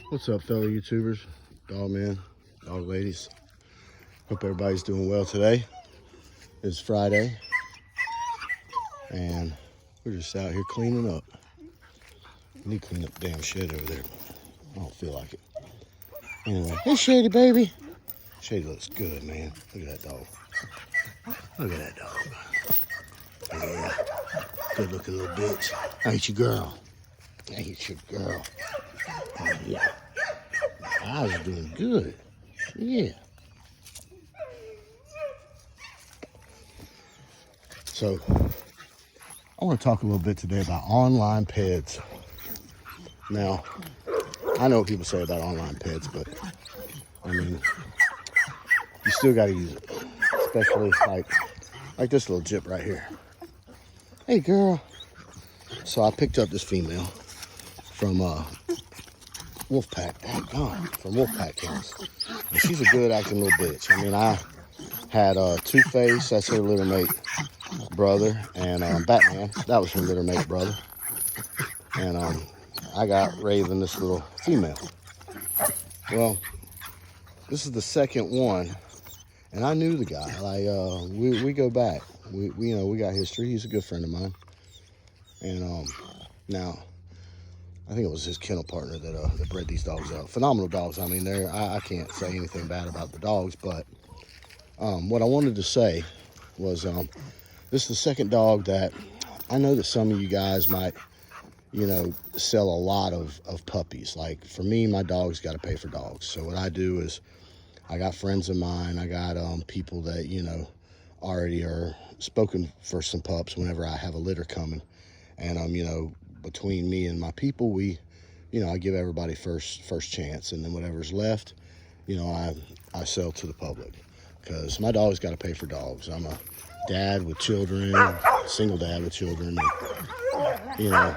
What's up, fellow YouTubers, dog men, dog ladies? Hope everybody's doing well today. It's Friday, and we're just out here cleaning up. I need to clean up the damn shed over there. I don't feel like it. Anyway, hey, Shady, baby. Shady looks good, man. Look at that dog. Look at that dog. Yeah, good looking little bitch. Ain't your girl. Ain't your girl. Oh, yeah. Eyes are doing good. Yeah. So, I want to talk a little bit today about online peds. Now, I know what people say about online peds, but I mean, you still got to use it, especially like this little jip right here. Hey, girl. So I picked up this female from Wolfpack. From Wolfpack Kennels. And she's a good acting little bitch. I mean, I had Two-Face, that's her litter mate brother, and Batman, that was her litter mate brother. And I got Raven, this little female. Well, this is the second one, and I knew the guy. Like we go back. We got history. He's a good friend of mine. And now, I think it was his kennel partner that bred these dogs up. Phenomenal dogs. I mean, I can't say anything bad about the dogs, but what I wanted to say was this is the second dog that I know that some of you guys might, sell a lot of puppies. Like for me, my dog's got to pay for dogs. So what I do is I got friends of mine. I got people that, already are spoken for some pups whenever I have a litter coming. And, between me and my people, I give everybody first chance. And then whatever's left, I sell to the public. Because my dog's got to pay for dogs. I'm a dad with children, single dad with children. And,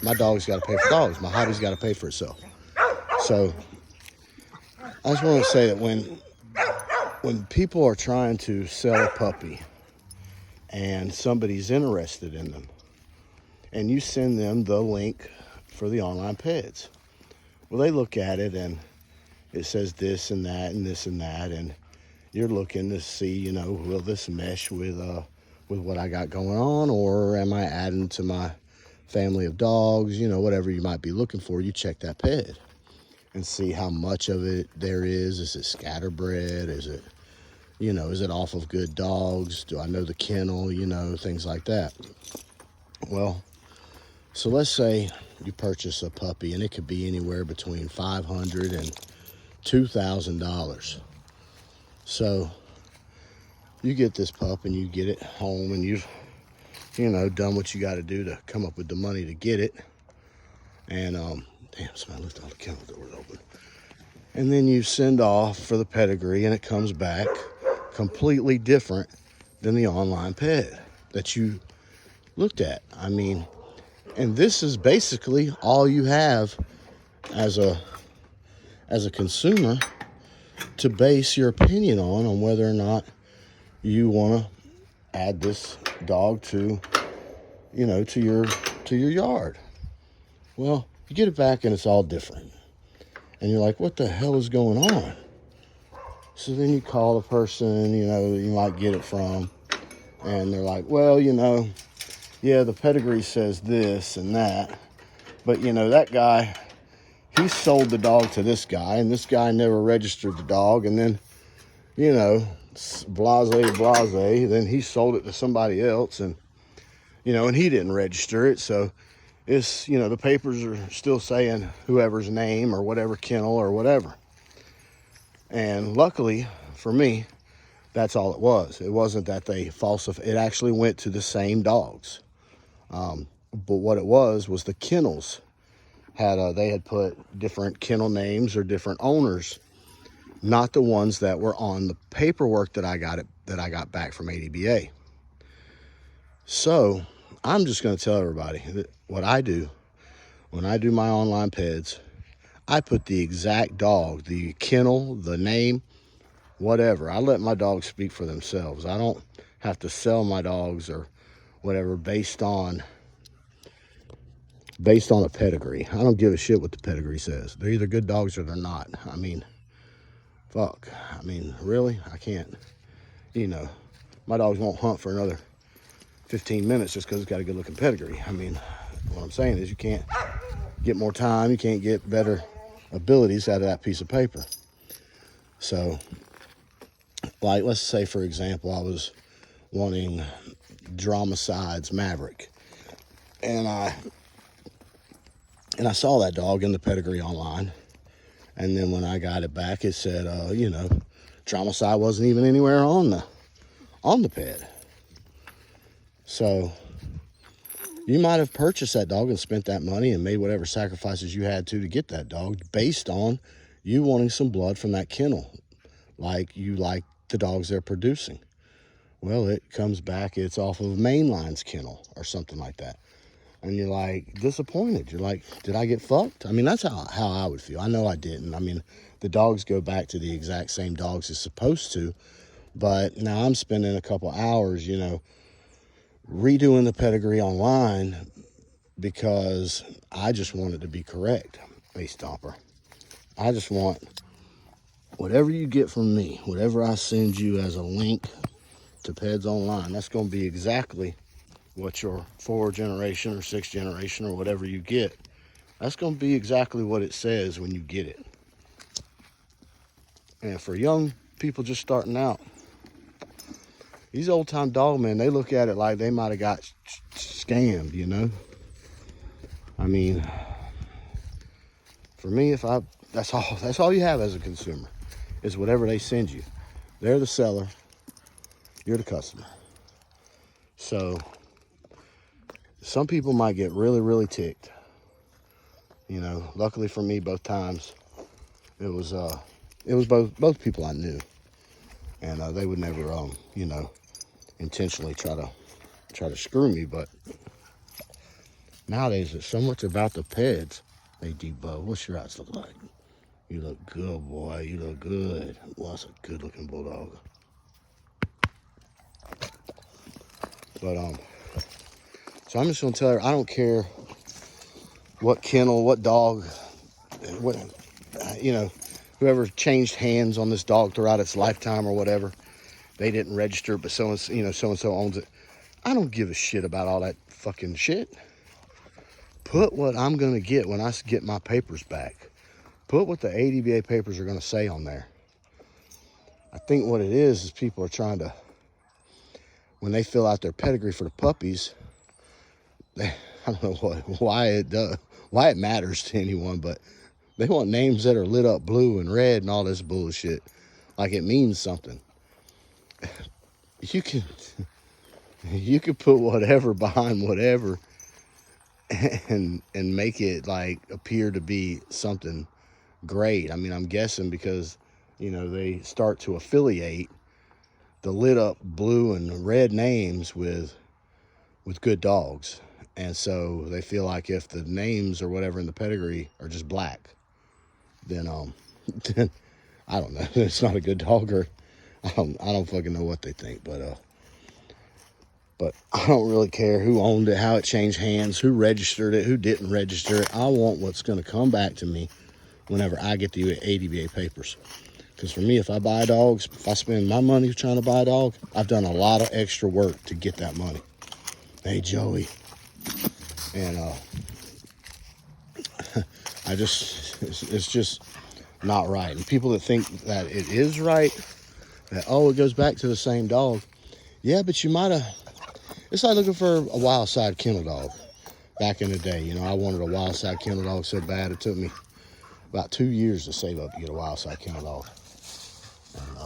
my dog's got to pay for dogs. My hobby's got to pay for itself. So I just want to say that when people are trying to sell a puppy and somebody's interested in them, and you send them the link for the online peds, well, they look at it and it says this and that and this and that, and you're looking to see, will this mesh with what I got going on, or am I adding to my family of dogs? Whatever you might be looking for, you check that ped and see how much of it there is. Is it scatterbred? Is it, is it off of good dogs? Do I know the kennel? Things like that. Well, so let's say you purchase a puppy, and it could be anywhere between $500 and $2,000. So you get this pup and you get it home, and you've, done what you got to do to come up with the money to get it. And damn, somebody left all the kennel doors open. And then you send off for the pedigree, and it comes back completely different than the online ped that you looked at. I mean, and this is basically all you have as a consumer to base your opinion on whether or not you want to add this dog to your yard. Well, you get it back and it's all different. And you're like, what the hell is going on? So then you call the person, that you might get it from, and they're like, well, yeah, the pedigree says this and that, but that guy, he sold the dog to this guy, and this guy never registered the dog, and then, blase, then he sold it to somebody else, and, and he didn't register it, so it's, the papers are still saying whoever's name or whatever kennel or whatever. And luckily for me, that's all it was. It wasn't that they falsified. It actually went to the same dogs. But what it was the kennels they had put different kennel names or different owners, not the ones that were on the paperwork that I got back from ADBA. So I'm just going to tell everybody that what I do when I do my online peds, I put the exact dog, the kennel, the name, whatever. I let my dogs speak for themselves. I don't have to sell my dogs or whatever based on based on a pedigree. I don't give a shit what the pedigree says. They're either good dogs or they're not. I mean, fuck. I mean, really? I can't, you know, my dogs won't hunt for another 15 minutes just because it's got a good looking pedigree. I mean, what I'm saying is you can't get more time. You can't get better abilities out of that piece of paper. So, like, let's say, for example, I was wanting Dramaside's Maverick. And I saw that dog in the pedigree online. And then when I got it back, it said, you know, Dramaside wasn't even anywhere on the ped. So you might have purchased that dog and spent that money and made whatever sacrifices you had to get that dog based on you wanting some blood from that kennel, like you like the dogs they're producing. Well, it comes back, it's off of Mainline's kennel or something like that. And you're like disappointed. You're like, did I get fucked? I mean, that's how I would feel. I know I didn't. I mean, the dogs go back to the exact same dogs as supposed to. But now I'm spending a couple hours, you know, redoing the pedigree online because I just want it to be correct, Base Stomper. I just want whatever you get from me, whatever I send you as a link to Peds Online, that's going to be exactly what your 4th generation or 6th generation or whatever you get, that's going to be exactly what it says when you get it. And for young people just starting out, these old-time dog men, they look at it like they might have got scammed, you know? I mean, for me, that's all you have as a consumer is whatever they send you. They're the seller, you're the customer. So some people might get really, really ticked. You know, luckily for me, both times, it was both people I knew, and they would never, you know, intentionally try to screw me. But nowadays, there's so much about the Peds. Hey, D-Bo, what's your eyes look like? You look good, boy. You look good. Well, that's a good-looking bulldog. But so I'm just gonna tell her I don't care what kennel, what dog, what, you know, whoever changed hands on this dog throughout its lifetime or whatever, they didn't register, but so and so owns it. I don't give a shit about all that fucking shit. Put what I'm gonna get when I get my papers back. Put what the ADBA papers are gonna say on there. I think what it is people are trying to, when they fill out their pedigree for the puppies, I don't know why it matters to anyone, but they want names that are lit up blue and red and all this bullshit, like it means something. You can put whatever behind whatever and make it like appear to be something great. I mean, I'm guessing because, you know, they start to affiliate the lit up blue and red names with good dogs. And so they feel like if the names or whatever in the pedigree are just black, then I don't know. It's not a good dog, or I don't fucking know what they think. But I don't really care who owned it, how it changed hands, who registered it, who didn't register it. I want what's going to come back to me whenever I get the ADBA papers. Because for me, if I buy dogs, if I spend my money trying to buy a dog, I've done a lot of extra work to get that money. Hey, Joey. And it's just not right. And people that think that it is right, that, oh, it goes back to the same dog. Yeah, but you might have, it's like looking for a wild side kennel dog back in the day. You know, I wanted a wild side kennel dog so bad, it took me about 2 years to save up to get a wild side kennel dog. And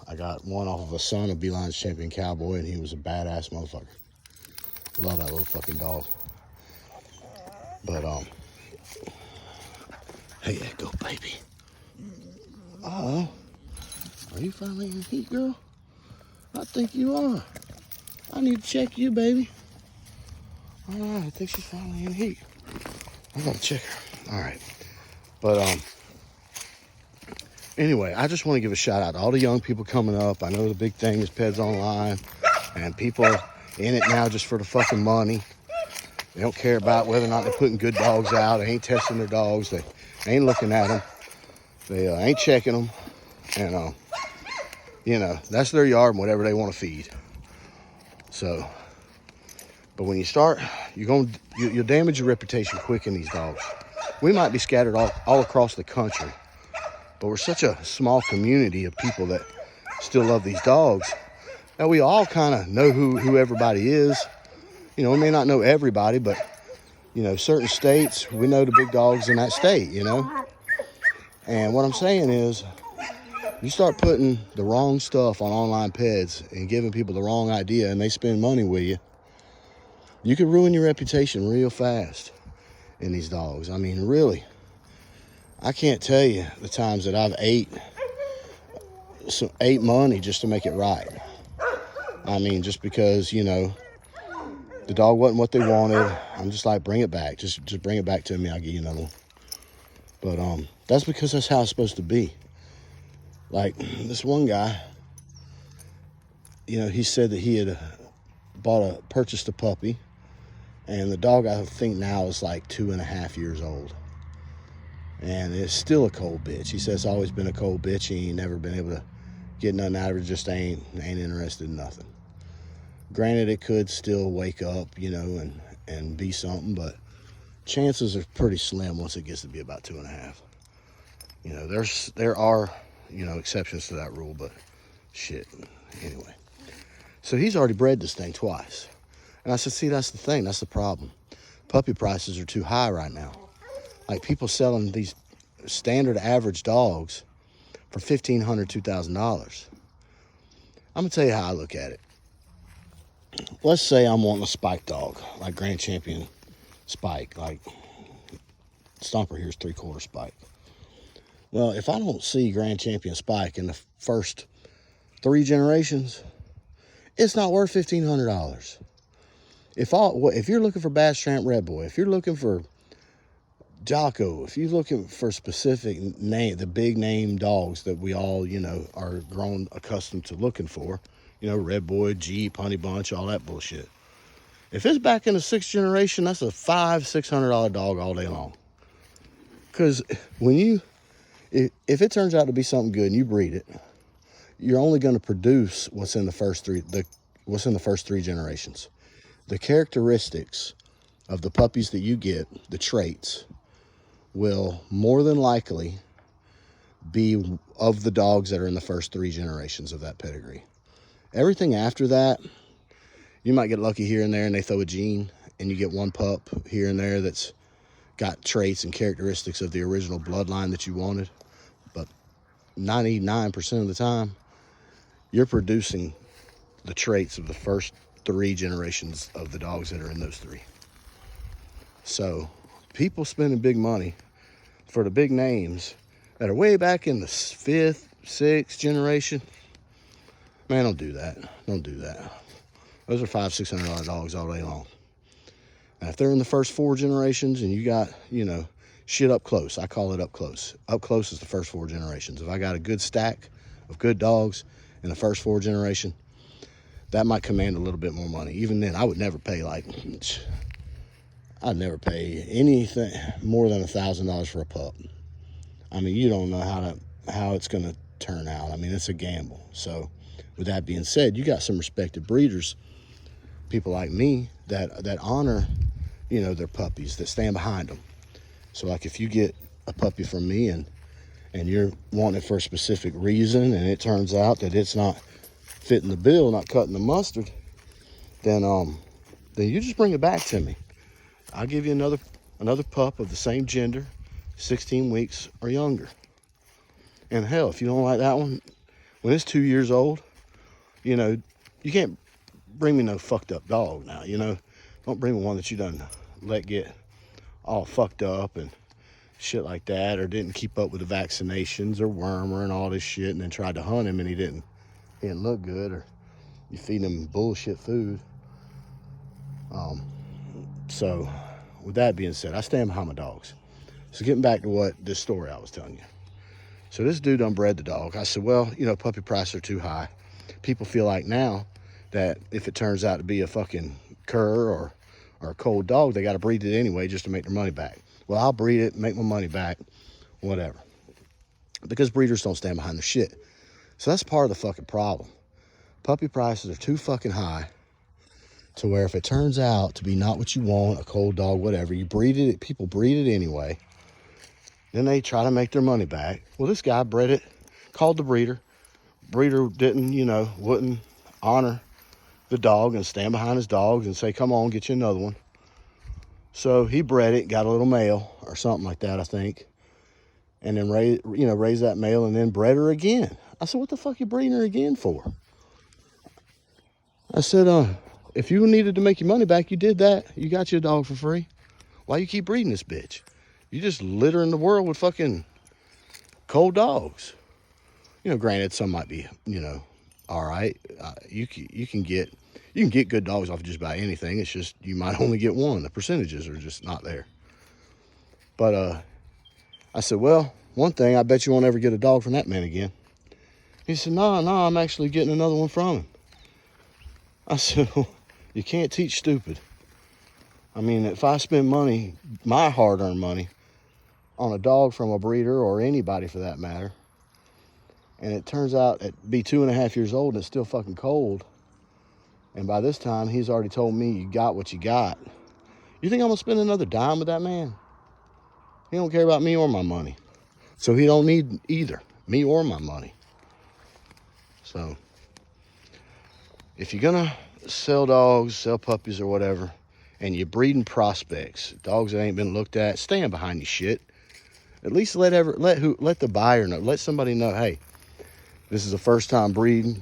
I got one off of a son of Beeline's champion cowboy, and he was a badass motherfucker. Love that little fucking dog. But hey, Echo, baby. Uh-oh. Are you finally in heat, girl? I think you are. I need to check you, baby. All right, I think she's finally in heat. I gotta check her. All right. But anyway, I just want to give a shout out to all the young people coming up. I know the big thing is Peds Online, and people are in it now just for the fucking money. They don't care about whether or not they're putting good dogs out. They ain't testing their dogs. They ain't looking at them. They ain't checking them. And, you know, that's their yard and whatever they want to feed. So, but when you start, you'll damage your reputation quick in these dogs. We might be scattered all across the country, but we're such a small community of people that still love these dogs that we all kind of know who everybody is. You know, we may not know everybody, but, you know, certain states, we know the big dogs in that state, you know. And what I'm saying is, you start putting the wrong stuff on online peds and giving people the wrong idea and they spend money with you, you could ruin your reputation real fast in these dogs. I mean, really, I can't tell you the times that I've ate money just to make it right. I mean, just because, you know, the dog wasn't what they wanted. I'm just like, bring it back. Just bring it back to me. I'll give you another one. But that's because that's how it's supposed to be. Like this one guy, you know, he said that he had purchased a puppy, and the dog I think now is like 2.5 years old. And it's still a cold bitch. He says it's always been a cold bitch. He ain't never been able to get nothing out of her. Just ain't interested in nothing. Granted, it could still wake up, you know, and be something, but chances are pretty slim once it gets to be about 2.5. You know, there are, you know, exceptions to that rule, but shit. Anyway, so he's already bred this thing twice. And I said, see, that's the thing. That's the problem. Puppy prices are too high right now. Like, people selling these standard average dogs for $1,500, $2,000. I'm going to tell you how I look at it. Let's say I'm wanting a spike dog, like Grand Champion Spike, like Stomper here's 3/4 Spike. Well, if I don't see Grand Champion Spike in the first 3 generations, it's not worth $1,500. If you're looking for Bass Tramp Red Boy, if you're looking for Jocko, if you're looking for specific name, the big name dogs that we all, you know, are grown accustomed to looking for, you know, Red Boy, Jeep, Honey Bunch, all that bullshit. If it's back in the 6th generation, that's a $500-$600 dog all day long. Because if it turns out to be something good and you breed it, you're only going to produce what's in the first 3 generations. The characteristics of the puppies that you get, the traits, will more than likely be of the dogs that are in the first 3 generations of that pedigree. Everything after that, you might get lucky here and there and they throw a gene and you get one pup here and there that's got traits and characteristics of the original bloodline that you wanted. But 99% of the time, you're producing the traits of the first 3 generations of the dogs that are in those 3. So people spending big money for the big names that are way back in the 5th, 6th generation, man, don't do that. Don't do that. Those are $500-$600 dogs all day long. Now, if they're in the first 4 generations and you got, you know, shit up close, I call it up close. Up close is the first 4 generations. If I got a good stack of good dogs in the first 4 generation, that might command a little bit more money. Even then, I would never pay I'd never pay anything more than $1,000 for a pup. I mean, you don't know how it's going to turn out. I mean, it's a gamble. So with that being said, you got some respected breeders, people like me that honor, you know, their puppies, that stand behind them. So like if you get a puppy from me and you're wanting it for a specific reason and it turns out that it's not fitting the bill, not cutting the mustard, then you just bring it back to me. I'll give you another pup of the same gender, 16 weeks or younger. And hell, if you don't like that one, when it's 2 years old, you know, you can't bring me no fucked up dog now, you know. Don't bring me one that you done let get all fucked up and shit like that, or didn't keep up with the vaccinations, or wormer and all this shit, and then tried to hunt him and he didn't look good, or you feed him bullshit food. So with that being said, I stand behind my dogs. So getting back to this story I was telling you. So this dude bred the dog. I said, well, you know, puppy prices are too high. People feel like now that if it turns out to be a fucking cur or a cold dog, they got to breed it anyway just to make their money back. Well, I'll breed it, make my money back, whatever. Because breeders don't stand behind their shit. So that's part of the fucking problem. Puppy prices are too fucking high to where if it turns out to be not what you want, a cold dog, whatever, you breed it, people breed it anyway. Then they try to make their money back. Well, this guy bred it, called the breeder. Breeder didn't, wouldn't honor the dog and stand behind his dogs and say, come on, get you another one. So he bred it, got a little male or something like that, I think. And then raised that male and then bred her again. I said, what the fuck you breeding her again for? I said, if you needed to make your money back, you did that. You got you a dog for free. Why you keep breeding this bitch? You just littering the world with fucking cold dogs. Granted, some might be, all right. You can get good dogs off of just about anything. It's just you might only get one. The percentages are just not there. But I said, well, one thing, I bet you won't ever get a dog from that man again. He said, no, I'm actually getting another one from him. I said, well, you can't teach stupid. I mean, if I spend money, my hard-earned money, on a dog from a breeder or anybody for that matter, and it turns out it be 2.5 years old and it's still fucking cold, and by this time he's already told me you got what you got, you think I'm gonna spend another dime with that man? He don't care about me or my money. So he don't need either me or my money. So if you're gonna sell dogs, sell puppies or whatever, and you're breeding prospects, dogs that ain't been looked at, stand behind your shit. At least let the buyer know, let somebody know, hey, this is the first time breeding.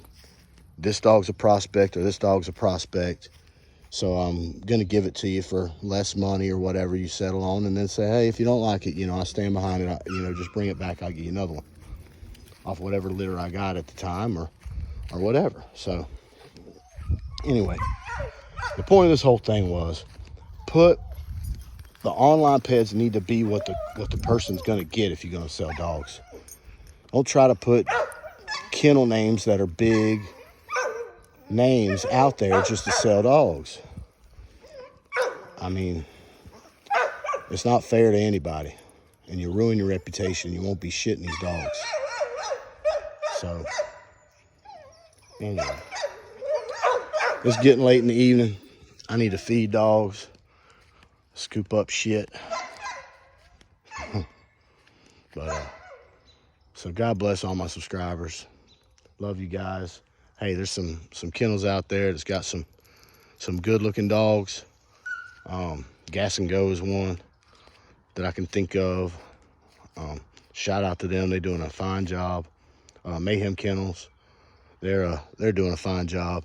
This dog's a prospect or this dog's a prospect. So I'm going to give it to you for less money or whatever you settle on. And then say, hey, if you don't like it, I stand behind it. Just bring it back. I'll give you another one off whatever litter I got at the time or whatever. So anyway, the point of this whole thing was the online peds need to be what the person's going to get if you're going to sell dogs. Don't try to put kennel names that are big names out there just to sell dogs. I mean, it's not fair to anybody, and you ruin your reputation. You won't be shitting these dogs. So anyway, it's getting late in the evening. I need to feed dogs, scoop up shit. But so God bless all my subscribers. Love you guys. Hey, there's some kennels out there that's got some good looking dogs. Gas and Go is one that I can think of. Shout out to them. They're doing a fine job. Mayhem Kennels, they're doing a fine job.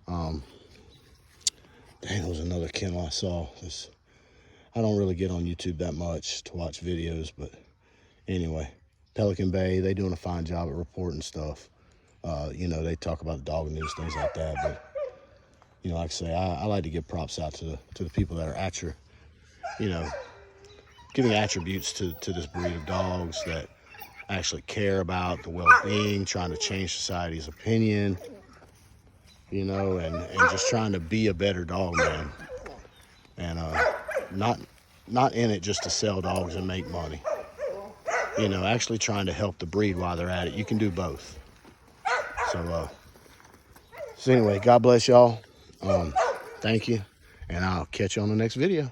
Dang, there was another kennel I saw. I don't really get on YouTube that much to watch videos, but anyway, Pelican Bay, they doing a fine job at reporting stuff. They talk about the dog news, things like that. But like I say, I like to give props out to the people that are giving attributes to this breed of dogs that actually care about the well-being, trying to change society's opinion, and just trying to be a better dog man, and not in it just to sell dogs and make money. Actually trying to help the breed while they're at it. You can do both. So anyway, God bless y'all. Thank you, and I'll catch you on the next video.